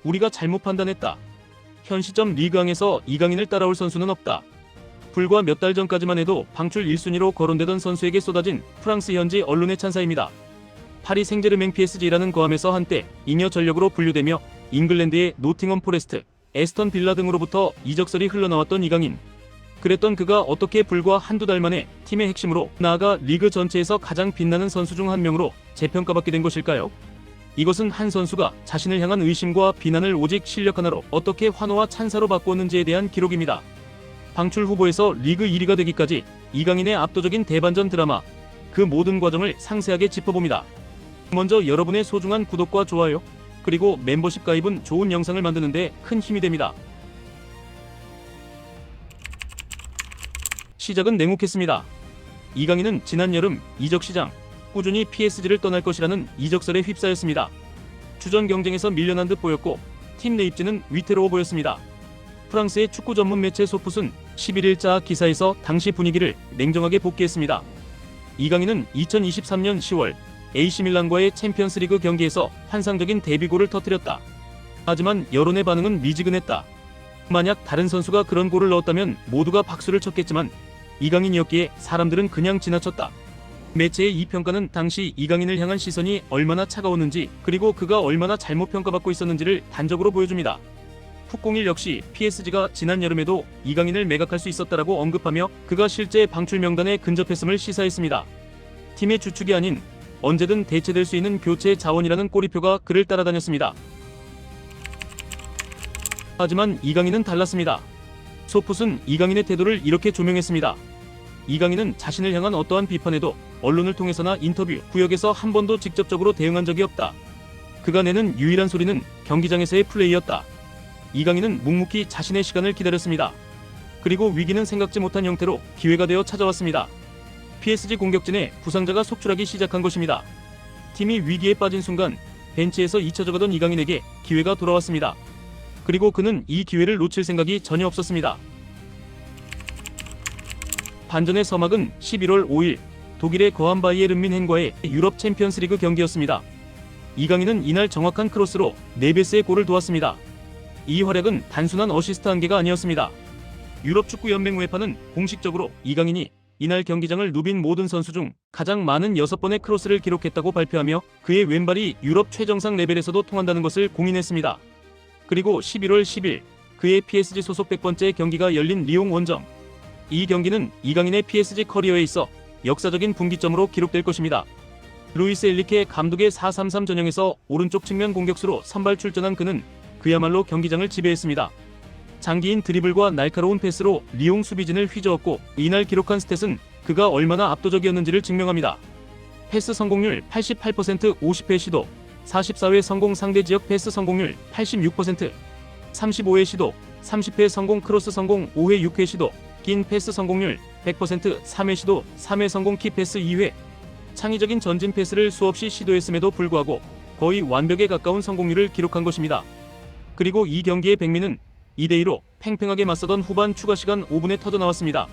우리가 잘못 판단했다. 현 시점 리그왕에서 이강인을 따라올 선수는 없다. 불과 몇 달 전까지만 해도 방출 1순위로 거론되던 선수에게 쏟아진 프랑스 현지 언론의 찬사입니다. 파리 생제르맹 PSG라는 거함에서 한때 잉여 전력으로 분류되며 잉글랜드의 노팅엄 포레스트, 에스턴 빌라 등으로부터 이적설이 흘러나왔던 이강인. 그랬던 그가 어떻게 불과 한두 달 만에 팀의 핵심으로, 나아가 리그 전체에서 가장 빛나는 선수 중 한 명으로 재평가받게 된 것일까요? 이것은 한 선수가 자신을 향한 의심과 비난을 오직 실력 하나로 어떻게 환호와 찬사로 바꾸었는지에 대한 기록입니다. 방출 후보에서 리그 1위가 되기까지 이강인의 압도적인 대반전 드라마, 그 모든 과정을 상세하게 짚어봅니다. 먼저 여러분의 소중한 구독과 좋아요, 그리고 멤버십 가입은 좋은 영상을 만드는 데 큰 힘이 됩니다. 시작은 냉혹했습니다. 이강인은 지난 여름 이적 시장, 꾸준히 PSG를 떠날 것이라는 이적설에 휩싸였습니다. 주전 경쟁에서 밀려난 듯 보였고 팀 내 입지는 위태로워 보였습니다. 프랑스의 축구 전문 매체 소풋은 11일자 기사에서 당시 분위기를 냉정하게 복기했습니다. 이강인은 2023년 10월 AC밀란과의 챔피언스리그 경기에서 환상적인 데뷔골을 터뜨렸다. 하지만 여론의 반응은 미지근했다. 만약 다른 선수가 그런 골을 넣었다면 모두가 박수를 쳤겠지만 이강인이었기에 사람들은 그냥 지나쳤다. 매체의 이 평가는 당시 이강인을 향한 시선이 얼마나 차가웠는지, 그리고 그가 얼마나 잘못 평가받고 있었는지를 단적으로 보여줍니다. 풋01 역시 PSG가 지난 여름에도 이강인을 매각할 수 있었다라고 언급하며 그가 실제 방출 명단에 근접했음을 시사했습니다. 팀의 주축이 아닌 언제든 대체될 수 있는 교체 자원이라는 꼬리표가 그를 따라다녔습니다. 하지만 이강인은 달랐습니다. 소풋은 이강인의 태도를 이렇게 조명했습니다. 이강인은 자신을 향한 어떠한 비판에도 언론을 통해서나 인터뷰, 구역에서 한 번도 직접적으로 대응한 적이 없다. 그가 내는 유일한 소리는 경기장에서의 플레이였다. 이강인은 묵묵히 자신의 시간을 기다렸습니다. 그리고 위기는 생각지 못한 형태로 기회가 되어 찾아왔습니다. PSG 공격진에 부상자가 속출하기 시작한 것입니다. 팀이 위기에 빠진 순간 벤치에서 잊혀져가던 이강인에게 기회가 돌아왔습니다. 그리고 그는 이 기회를 놓칠 생각이 전혀 없었습니다. 반전의 서막은 11월 5일 독일의 거함 바이에른 뮌헨과의 유럽 챔피언스리그 경기였습니다. 이강인은 이날 정확한 크로스로 네베스의 골을 도왔습니다. 이 활약은 단순한 어시스트 한 개가 아니었습니다. 유럽 축구 연맹 우에파는 공식적으로 이강인이 이날 경기장을 누빈 모든 선수 중 가장 많은 6번의 크로스를 기록했다고 발표하며 그의 왼발이 유럽 최정상 레벨에서도 통한다는 것을 공인했습니다. 그리고 11월 10일 그의 PSG 소속 100번째 경기가 열린 리옹 원정. 이 경기는 이강인의 PSG 커리어에 있어 역사적인 분기점으로 기록될 것입니다. 루이스 엔리케 감독의 4-3-3 전형에서 오른쪽 측면 공격수로 선발 출전한 그는 그야말로 경기장을 지배했습니다. 장기인 드리블과 날카로운 패스로 리옹 수비진을 휘저었고 이날 기록한 스탯은 그가 얼마나 압도적이었는지를 증명합니다. 패스 성공률 88%, 50회 시도, 44회 성공, 상대 지역 패스 성공률 86%, 35회 시도, 30회 성공, 크로스 성공 5회, 6회 시도, 긴 패스 성공률 100%, 3회 시도, 3회 성공, 키 패스 2회. 창의적인 전진 패스를 수없이 시도했음에도 불구하고 거의 완벽에 가까운 성공률을 기록한 것입니다. 그리고 이 경기의 백미는 2대2로 팽팽하게 맞서던 후반 추가 시간 5분에 터져나왔습니다.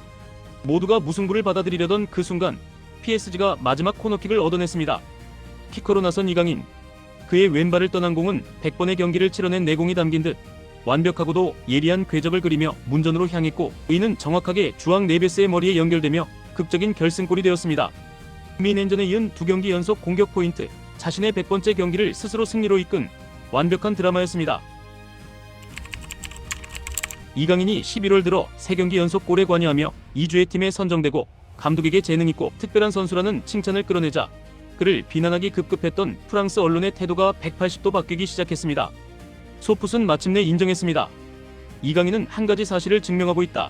모두가 무승부를 받아들이려던 그 순간 PSG가 마지막 코너킥을 얻어냈습니다. 키커로 나선 이강인. 그의 왼발을 떠난 공은 100번의 경기를 치러낸 내공이 담긴 듯 완벽하고도 예리한 궤적을 그리며 문전으로 향했고 이는 정확하게 주앙 네베스의 머리에 연결되며 극적인 결승골이 되었습니다. 뮌헨전에 이은 2경기 연속 공격 포인트, 자신의 100번째 경기를 스스로 승리로 이끈 완벽한 드라마였습니다. 이강인이 11월 들어 3경기 연속 골에 관여하며 2주의 팀에 선정되고 감독에게 재능있고 특별한 선수라는 칭찬을 끌어내자 그를 비난하기 급급했던 프랑스 언론의 태도가 180도 바뀌기 시작했습니다. 소풋은 마침내 인정했습니다. 이강인은 한 가지 사실을 증명하고 있다.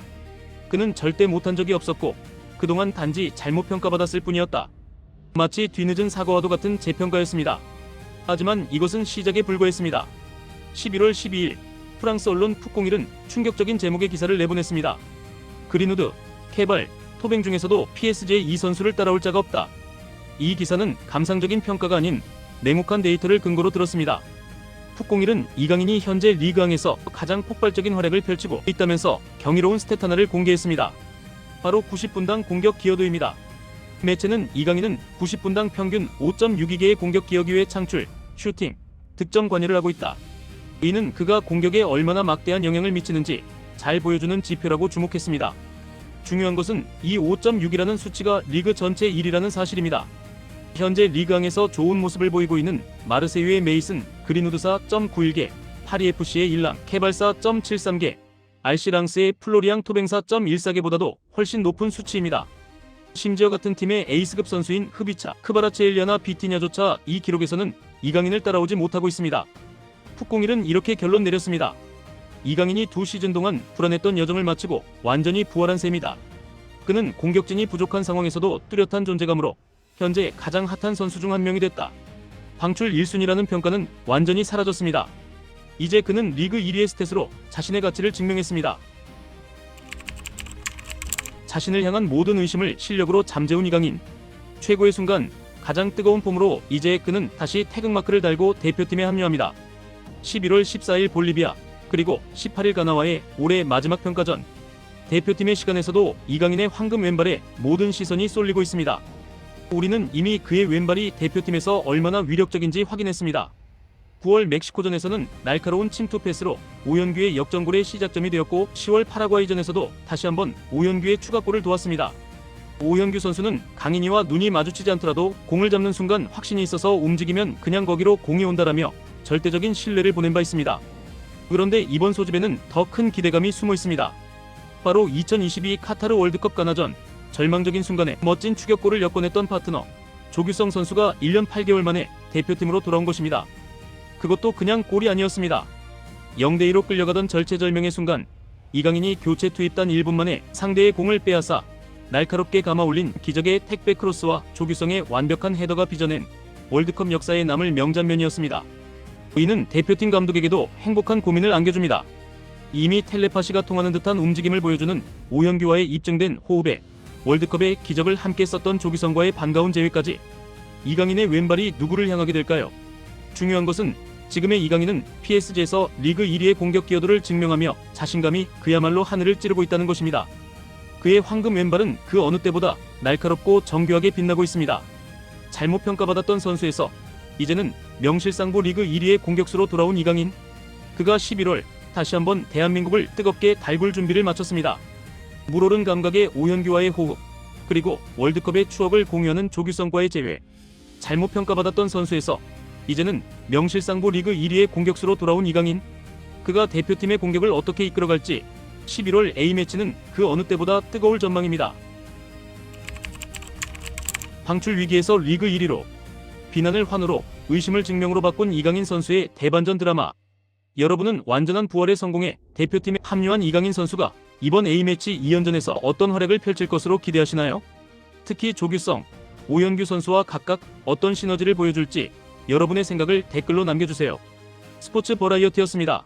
그는 절대 못한 적이 없었고 그동안 단지 잘못 평가받았을 뿐이었다. 마치 뒤늦은 사과와도 같은 재평가였습니다. 하지만 이것은 시작에 불과했습니다. 11월 12일 프랑스 언론 풋01은 충격적인 제목의 기사를 내보냈습니다. 그린우드, 케발, 토뱅 중에서도 PSG의 이 선수를 따라올 자가 없다. 이 기사는 감상적인 평가가 아닌 냉혹한 데이터를 근거로 들었습니다. 풋01은 이강인이 현재 리그왕에서 가장 폭발적인 활약을 펼치고 있다면서 경이로운 스탯 하나를 공개했습니다. 바로 90분당 공격 기여도입니다. 매체는 이강인은 90분당 평균 5.62개의 공격 기여 기회 창출, 슈팅, 득점 관여를 하고 있다. 이는 그가 공격에 얼마나 막대한 영향을 미치는지 잘 보여주는 지표라고 주목했습니다. 중요한 것은 이 5.6이라는 수치가 리그 전체 1위라는 사실입니다. 현재 리그왕에서 좋은 모습을 보이고 있는 마르세유의 메이슨 그린우드 4.91개, 파리FC의 일랑 케발 4.73개, RC랑스의 플로리앙 토뱅 4.14개보다도 훨씬 높은 수치입니다. 심지어 같은 팀의 에이스급 선수인 흐비차, 크바라체일리아나 비티냐조차 이 기록에서는 이강인을 따라오지 못하고 있습니다. 풋공일은 이렇게 결론 내렸습니다. 이강인이 2시즌 동안 불안했던 여정을 마치고 완전히 부활한 셈이다. 그는 공격진이 부족한 상황에서도 뚜렷한 존재감으로 현재 가장 핫한 선수 중 한 명이 됐다. 방출 1순위라는 평가는 완전히 사라졌습니다. 이제 그는 리그 1위의 스탯으로 자신의 가치를 증명했습니다. 자신을 향한 모든 의심을 실력으로 잠재운 이강인. 최고의 순간, 가장 뜨거운 폼으로 이제 그는 다시 태극마크를 달고 대표팀에 합류합니다. 11월 14일 볼리비아, 그리고 18일 가나와의 올해 마지막 평가전. 대표팀의 시간에서도 이강인의 황금 왼발에 모든 시선이 쏠리고 있습니다. 우리는 이미 그의 왼발이 대표팀에서 얼마나 위력적인지 확인했습니다. 9월 멕시코전에서는 날카로운 침투 패스로 오현규의 역전골의 시작점이 되었고 10월 파라과이전에서도 다시 한번 오현규의 추가골을 도왔습니다. 오현규 선수는 강인이와 눈이 마주치지 않더라도 공을 잡는 순간 확신이 있어서 움직이면 그냥 거기로 공이 온다라며 절대적인 신뢰를 보낸 바 있습니다. 그런데 이번 소집에는 더 큰 기대감이 숨어 있습니다. 바로 2022 카타르 월드컵 가나전, 절망적인 순간에 멋진 추격골을 엿궈냈던 파트너 조규성 선수가 1년 8개월 만에 대표팀으로 돌아온 것입니다. 그것도 그냥 골이 아니었습니다. 0대2로 끌려가던 절체절명의 순간, 이강인이 교체 투입단 1분 만에 상대의 공을 빼앗아 날카롭게 감아올린 기적의 택배 크로스와 조규성의 완벽한 헤더가 빚어낸 월드컵 역사에 남을 명장면이었습니다. 이는 대표팀 감독에게도 행복한 고민을 안겨줍니다. 이미 텔레파시가 통하는 듯한 움직임을 보여주는 오현규와의 입증된 호흡에 월드컵의 기적을 함께 썼던 조규성과의 반가운 재회까지, 이강인의 왼발이 누구를 향하게 될까요? 중요한 것은 지금의 이강인은 PSG에서 리그 1위의 공격 기여도를 증명하며 자신감이 그야말로 하늘을 찌르고 있다는 것입니다. 그의 황금 왼발은 그 어느 때보다 날카롭고 정교하게 빛나고 있습니다. 잘못 평가받았던 선수에서 이제는 명실상부 리그 1위의 공격수로 돌아온 이강인. 그가 11월 다시 한번 대한민국을 뜨겁게 달굴 준비를 마쳤습니다. 물오른 감각의 오현규와의 호흡, 그리고 월드컵의 추억을 공유하는 조규성과의 재회. 잘못 평가받았던 선수에서 이제는 명실상부 리그 1위의 공격수로 돌아온 이강인. 그가 대표팀의 공격을 어떻게 이끌어갈지 11월 A매치는 그 어느 때보다 뜨거울 전망입니다. 방출 위기에서 리그 1위로, 비난을 환호로, 의심을 증명으로 바꾼 이강인 선수의 대반전 드라마. 여러분은 완전한 부활에 성공해 대표팀에 합류한 이강인 선수가 이번 A매치 2연전에서 어떤 활약을 펼칠 것으로 기대하시나요? 특히 조규성, 오현규 선수와 각각 어떤 시너지를 보여줄지 여러분의 생각을 댓글로 남겨주세요. 스포츠 버라이어티였습니다.